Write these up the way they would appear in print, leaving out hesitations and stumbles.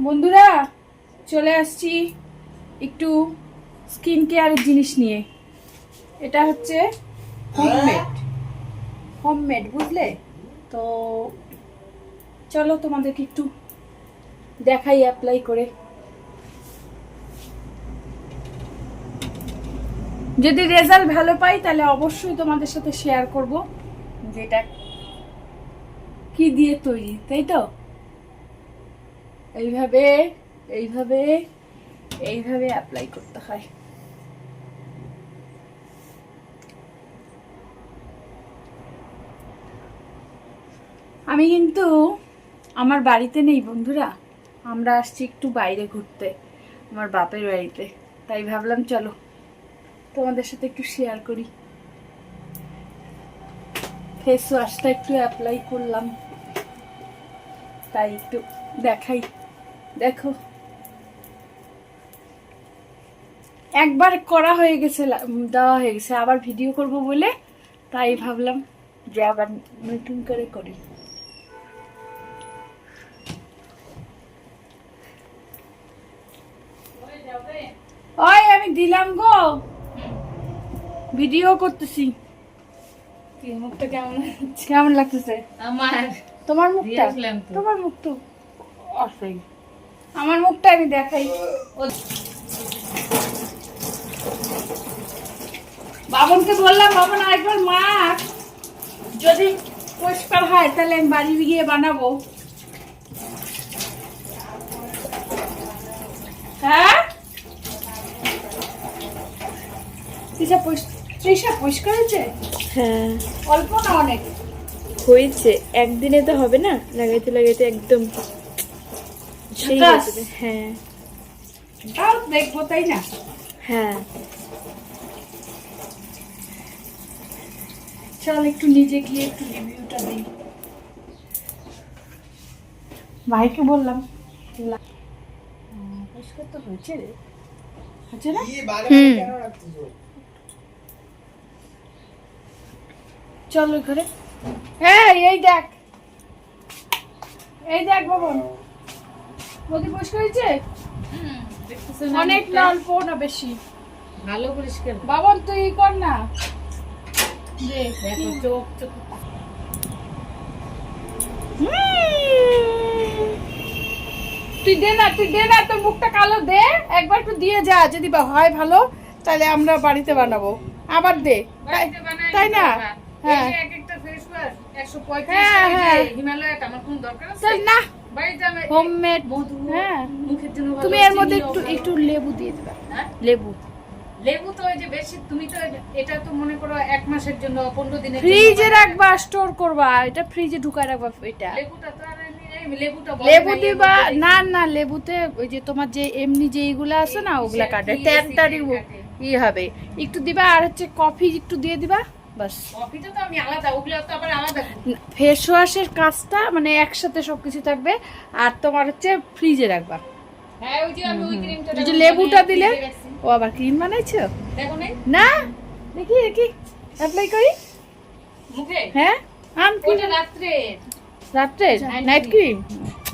বন্ধুরা চলে আসছি একটু স্কিন কেয়ারের জিনিস নিয়ে। এটা হচ্ছে হোমমেড বুঝলে তো। চলো তোমাদেরকে একটু দেখাই অ্যাপ্লাই করে। যদি রেজাল্ট ভালো পাই তাহলে অবশ্যই তোমাদের সাথে শেয়ার করব যে এটা কি দিয়ে তৈরি, তাই তো। এইভাবে এইভাবে এইভাবে অ্যাপ্লাই করতে হয়। আমি কিন্তু আমার বাড়িতে নেই বন্ধুরা, আমরা আসছি একটু বাইরে ঘুরতে আমার বাপের বাড়িতে, তাই ভাবলাম চলো তোমাদের সাথে একটু শেয়ার করি। ফেস ওয়াশটা একটু অ্যাপ্লাই করলাম, তাই একটু দেখাই। দেখো একবার করা হয়ে গেছে, দেওয়া হয়ে গেছে, আবার ভিডিও করব বলে তাই ভাবলাম যে আবার নতুন করে করি। ওই আমি দিলাম গো, ভিডিও করতেছি। মুখটা কেমন লাগতেছে? তোমার মুখটা অসহ্য। আমার মুখটা আমি দেখাই। বাবনকে বললাম বাবন আরেকবার মাখ, যদি পরিষ্কার হয় তাহলে আমি বাড়ি গিয়ে বানাবো। হ্যাঁ তৃষা পরিষ্কার হয়েছে? হ্যাঁ অল্প না অনেক হয়েছে, একদিনে তো হবে না, লাগাইতে লাগাইতে একদম সেই হয়ে যাবে। হ্যাঁ তাও দেখবো, তাই না? হ্যাঁ চল একটু নিজে গিয়ে একটু রিভিউটা দিই। ভাইকে বললাম পরিষ্কার তো হয়েছে রে, হচ্ছে না? চল ওই ঘরে। হ্যাঁ এই দেখ বাবন, নদী পরিষ্কার হয়েছে? অনেক না অল্প না বেশি? ভালো পরিষ্কার। বাবন তুই কর না, দেখো চোখ চোখ তুই দে না তোর মুখটা কালো দে, একবার একটু দিয়ে যা, যদি হয় ভালো তাহলে আমরা বাড়িতে বানাবো। আবার দে, তাই না? হ্যাঁ এক একটা ফেস ওয়াশ 135 হ্যাঁ হিমালয়াটা আমার কোনো দরকার আছে? চল না, বাড়িতে আমি হোমমেড। মধু হ্যাঁ মুখের জন্য ভালো, তুমি এর মধ্যে চিনিও একটু ভালো। একটু লেবু দিয়ে দিবা। হ্যাঁ? লেবু লেবু তো ওই যে বেশি, তুমি তো এটা তো মনে করো 1 মাসের জন্য 15 দিনের জন্য ফ্রিজে বানাবে। রাখবা, স্টোর করবা, এটা ফ্রিজে ঢুকায় রাখবা। এটা লেবুটা তো আর লেবুটা বড় লেবু না, এর দিবা মধ্যে না লেবুতে ওই যে তোমার যে এমনি যে এইগুলো আছে না ওগুলা কাটে, কি ট্যানটারি কাটে। ই হবে। একটু দিবা আর হচ্ছে কফি একটু দিয়ে দিবা, বাস। কফিটা তো আমি আলাদা, ওগুলো তো আবার আলাদা। ফেস ওয়াশের কাজটা মানে একসাথে সবকিছু থাকবে, আর তোমার হচ্ছে ফ্রিজে রাখবা। হ্যাঁ ওই যে আমি ওই ক্রিমটা এই যে লেবুটা দিলে, ও আবার ক্রিম বানাইছো দেখো নাই না? দেখি অ্যাপ্লাই করি। মুখে হ্যাঁ আম ওটা রাত্রে রাত্রে নাইট ক্রিম।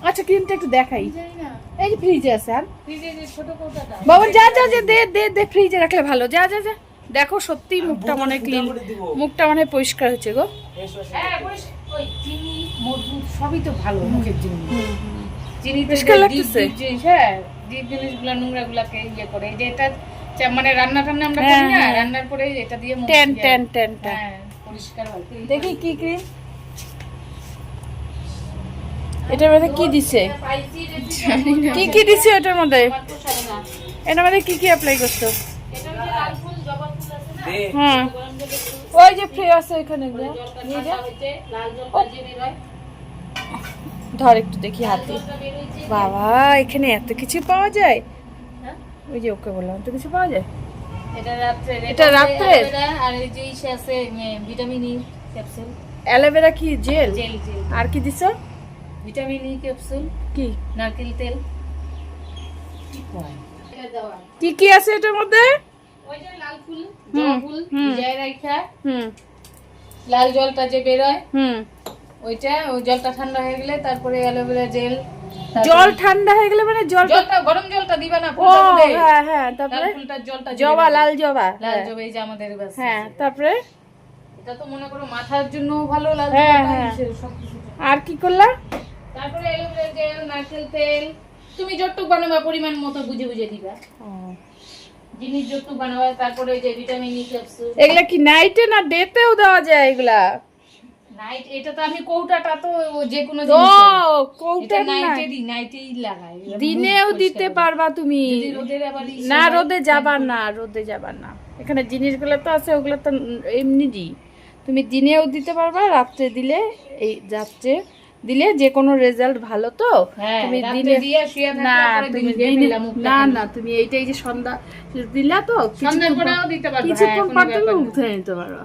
আচ্ছা ক্রিমটা একটু দেখাই, জানি না এই যে ফ্রিজে আছে। আর ফ্রিজে যে ছোট কৌটাটা বাবন যা দে ফ্রিজে রাখলে ভালো। যা দেখো সত্যি মুখটা মনে ক্লিন, মুখটা মনে পরিষ্কার হচ্ছে গো। হ্যাঁ ওই চিনি মধু সবই তো ভালো মুখের জন্য। চিনি তো পরিষ্কার ডিপ লাগতেছে। জিনিস, হ্যাঁ ডিপ জিনিসগুলো নোংরাগুলোকে ইয়ে করে। এই যে এটা মানে রান্না টান্না আমরা করি না, হ্যাঁ। রান্নার পরে এটা দিয়ে মুখ টেন দিয়ে- টেনটা হ্যাঁ পরিষ্কার হয়। দেখি কি ক্রিম এটার মধ্যে কি দিছে, পাইছি রেসিপি কি দিছে এটার মধ্যে, আমার তো সারে না। এটার মধ্যে কি অ্যাপ্লাই করছো? এটা হচ্ছে লাল ফুল, জবা ফুল আছে না, হ্যাঁ গরম জলে একটু ওই যে ফ্রি আছে ওইখানে জলটা ঠান্ডা হয়েছে, লাল জলটা যে বের হয়, ধর একটু দেখি হাতে। জলটা বের হয়েছে। বাবা এখানে এত কিছু পাওয়া যায়? হ্যাঁ? ওই যে ওকে বললাম এত কিছু পাওয়া যায়। এটা রাত্রে, এটা রাত্রের? আর এই যে ইসে আছে ভিটামিন ই ক্যাপসুল, অ্যালোভেরা কি জেল, জেল জেল, আর কি দিছো? ভিটামিন ই ক্যাপসুল, কি নারকেল তেল। কি কয় এটা দেওয়া, কি আছে এটার মধ্যে? ওই যে লাল ফুল, জবা ফুল ভিজায় রাখা, হুম লাল জলটা যে বের হয় হুম ওইটা, ওই জলটা ঠান্ডা হয়ে গেলে তারপরে অ্যালোভেরা জেল, জল ঠান্ডা হয়ে গেলে মানে জলটা গরম জলটা দিবা না ও ফুলটার মধ্যে। হ্যাঁ হ্যাঁ, তারপরে লাল ফুলটার জলটা দিবে জবা, না। লাল জবা, লাল হ্যাঁ। জবা এই যে আমাদের বাস। হ্যাঁ, তারপরে এটা তো মনে করো মাথার জন্য ভালো, লাল হ্যাঁ, জবাটা হ্যাঁ। সবকিছু। আর কি করলা? তারপরে অ্যালোভেরা জেল, নারকেল তেল, তুমি যতটুকু বানাবা পরিমাণ মতো বুঝে বুঝে দিবা, জিনিস যতটুকু বানাবা। তারপরে যে ভিটামিন ই ক্যাপসুল। এগুলা কি নাইটে না ডেতেও দেওয়া যায় এগুলা? নাইট, এটা তো আমি কৌটাটা তো যে কোনো ও জিনিস কৌটা এটা না, নাইটেই লাগাই। দিনেও দিতে পারবা তুমি। যদি রোদের আবার না রোদে যাবা না, রোদে যাবা না। এখানে জিনিসগুলো তো আছে, ওগুলো তো এমনিই তুমি দিনেও দিতে পারবা, রাত্রে দিলে এই রাত্রে দিলে যে কোনো রেজাল্ট ভালো তো। তুমি দিনে না, তুমি দিনে না না, তুমি এইটাই যে সন্ধ্যা দিলা তো সন্ধ্যার পরেও দিতে পারবা, কিছুক্ষণ পর তুমি মুখ ধুয়ে নিতে পারবা।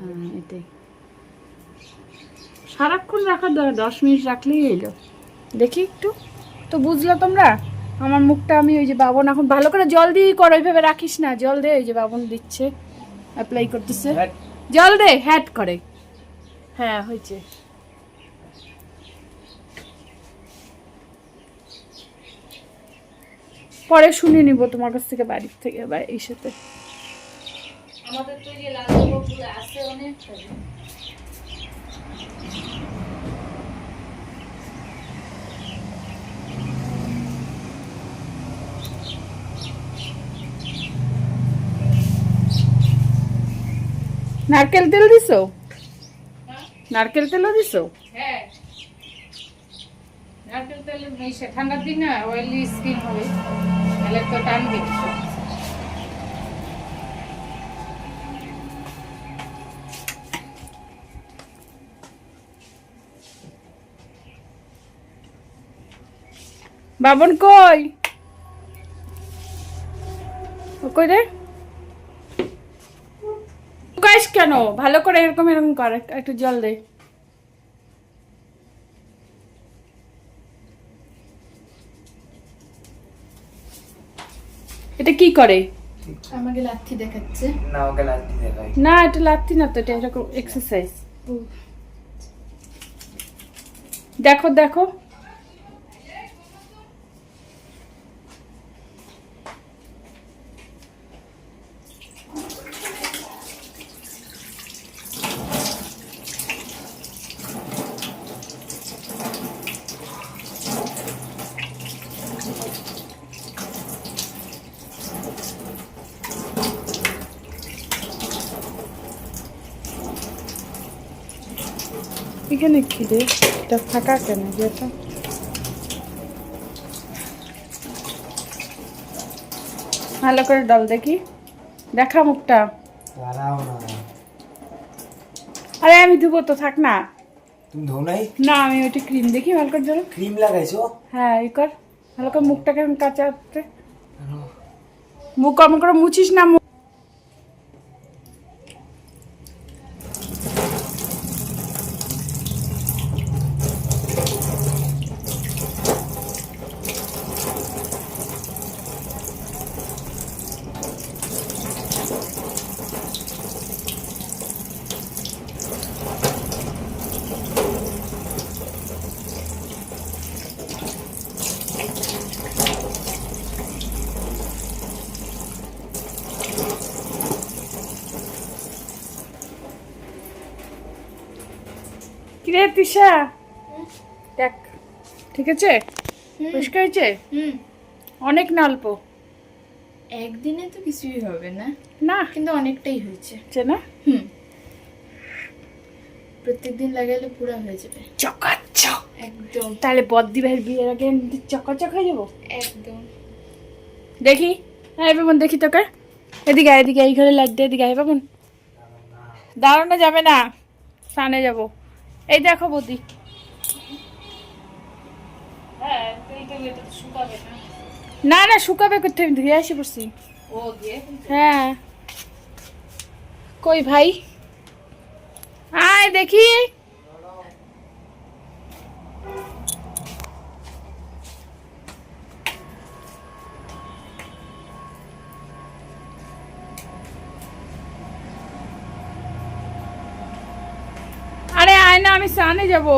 হ্যাঁ, এটাই সারাক্ষণ রাখার দরকার, 10 মিনিট রাখলেই এলো। দেখি একটু তো, বুঝলো তোমরা? আমার মুখটা আমি ওই যে বাবন এখন ভালো করে জল দিয়ে করো, ওইভাবে রাখিস না, জল দে। ওই যে বাবন দিচ্ছে, অ্যাপ্লাই করতেছে, জল দে, হ্যাট করে। হ্যাঁ হয়েছে। পরে শুনে নিব তোমার কাছ থেকে, বাড়ির থেকে বা এই সাথে। আমাদের তো এই লাল জবাগুলো আছে অনেক। নারকেল তেল দিছো? নারকেল তেলও দিছো? হ্যাঁ, নারকেল তেল ঠান্ডার দিন না অয়েলি স্কিন হবে, তাহলে তো টানবে। বাবন কই? ও কই রে? কাজ কেন? ভালো করে এরকম এরকম কর, একটু জল দে। এটা কি করে? আমাকে লাথি দেখাচ্ছে। না ওকে লাঠি দেখাই। না এটা লাত্তি না তো, এটা এরকম এক্সারসাইজ। দেখো দেখো, এখানে কি রে? এটা ফাঁকা কেন যেটা? ভালো করে ডল দেখি, দেখা মুখটা। দাঁড়াও না, আরে আমি ধুবো তো, থাক না। তুমি ধো নাই? না আমি ওইটা ক্রিম দেখি, ভালো করে জল। ক্রিম লাগাইছো? হ্যাঁ এই কর, ভালো করে মুখটা কেমন কাঁচা হচ্ছে। মুখ কম করে মুছিস না। কিরে তিশা, দেখ ঠিক আছে? পরিষ্কার হয়েছে? অনেক না অল্প? একদিনে তো কিছুই হবে না, না কিন্তু অনেকটাই হয়েছে। না প্রত্যেকদিন লাগাইলে পুরো হয়ে যাবে চকাচক একদম। তাহলে বদ্দি ভাইয়ের বিয়ের আগে চকাচক হয়ে যাবো একদম। দেখি। হ্যাঁ বাবন দেখি তোকে, এদিকে আয়, এদিকে এই ঘরে লাইট দিয়ে এদিকে আয় বাবন। দাঁড়ানো যাবে না, স্নানে যাবো। এই দেখো বৌদি, হ্যাঁ তেলটা এটা তো শুকাবে না। না না শুকাবে করতে, আমি ধুয়ে আসি পড়ছি। ও দিয়ে হ্যাঁ কই ভাই, আয় দেখি। আরে আয় না, আমি স্নানে যাবো।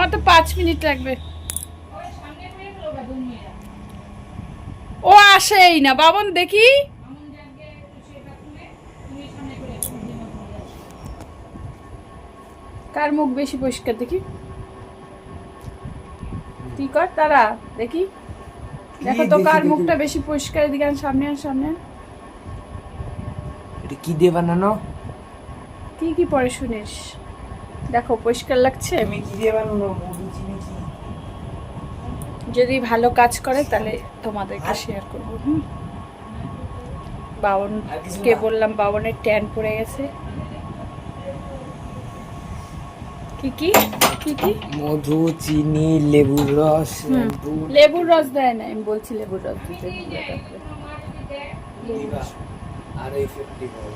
আমার তো 5 মিনিট লাগবে। ও আসেই না বাবন, দেখি কার মুখ বেশি পরিষ্কার দেখি। তুই কর তারা দেখি, দেখো তো দেখি, কার দেখি। মুখটা বেশি পরিষ্কার। এদিকে আন, সামনে আন, সামনে আন। এটা কি দিয়ে বানানো? কি কি পরে শুনিস, দেখো পরিষ্কার লাগছে। তুমি কি দিয়ে বানানো? মধু চিনি কি? যদি ভালো কাজ করে তাহলে তোমাদেরকে শেয়ার করবো। বাবনকে বললাম, বাবনের ট্যান পড়ে গেছে। কি কি কি কি? মধু, চিনি, লেবুর রস, লেবু লেবুর রস দেয় না, আমি বলছি লেবুর রস দিতে। দিবা। আর এই 50 করে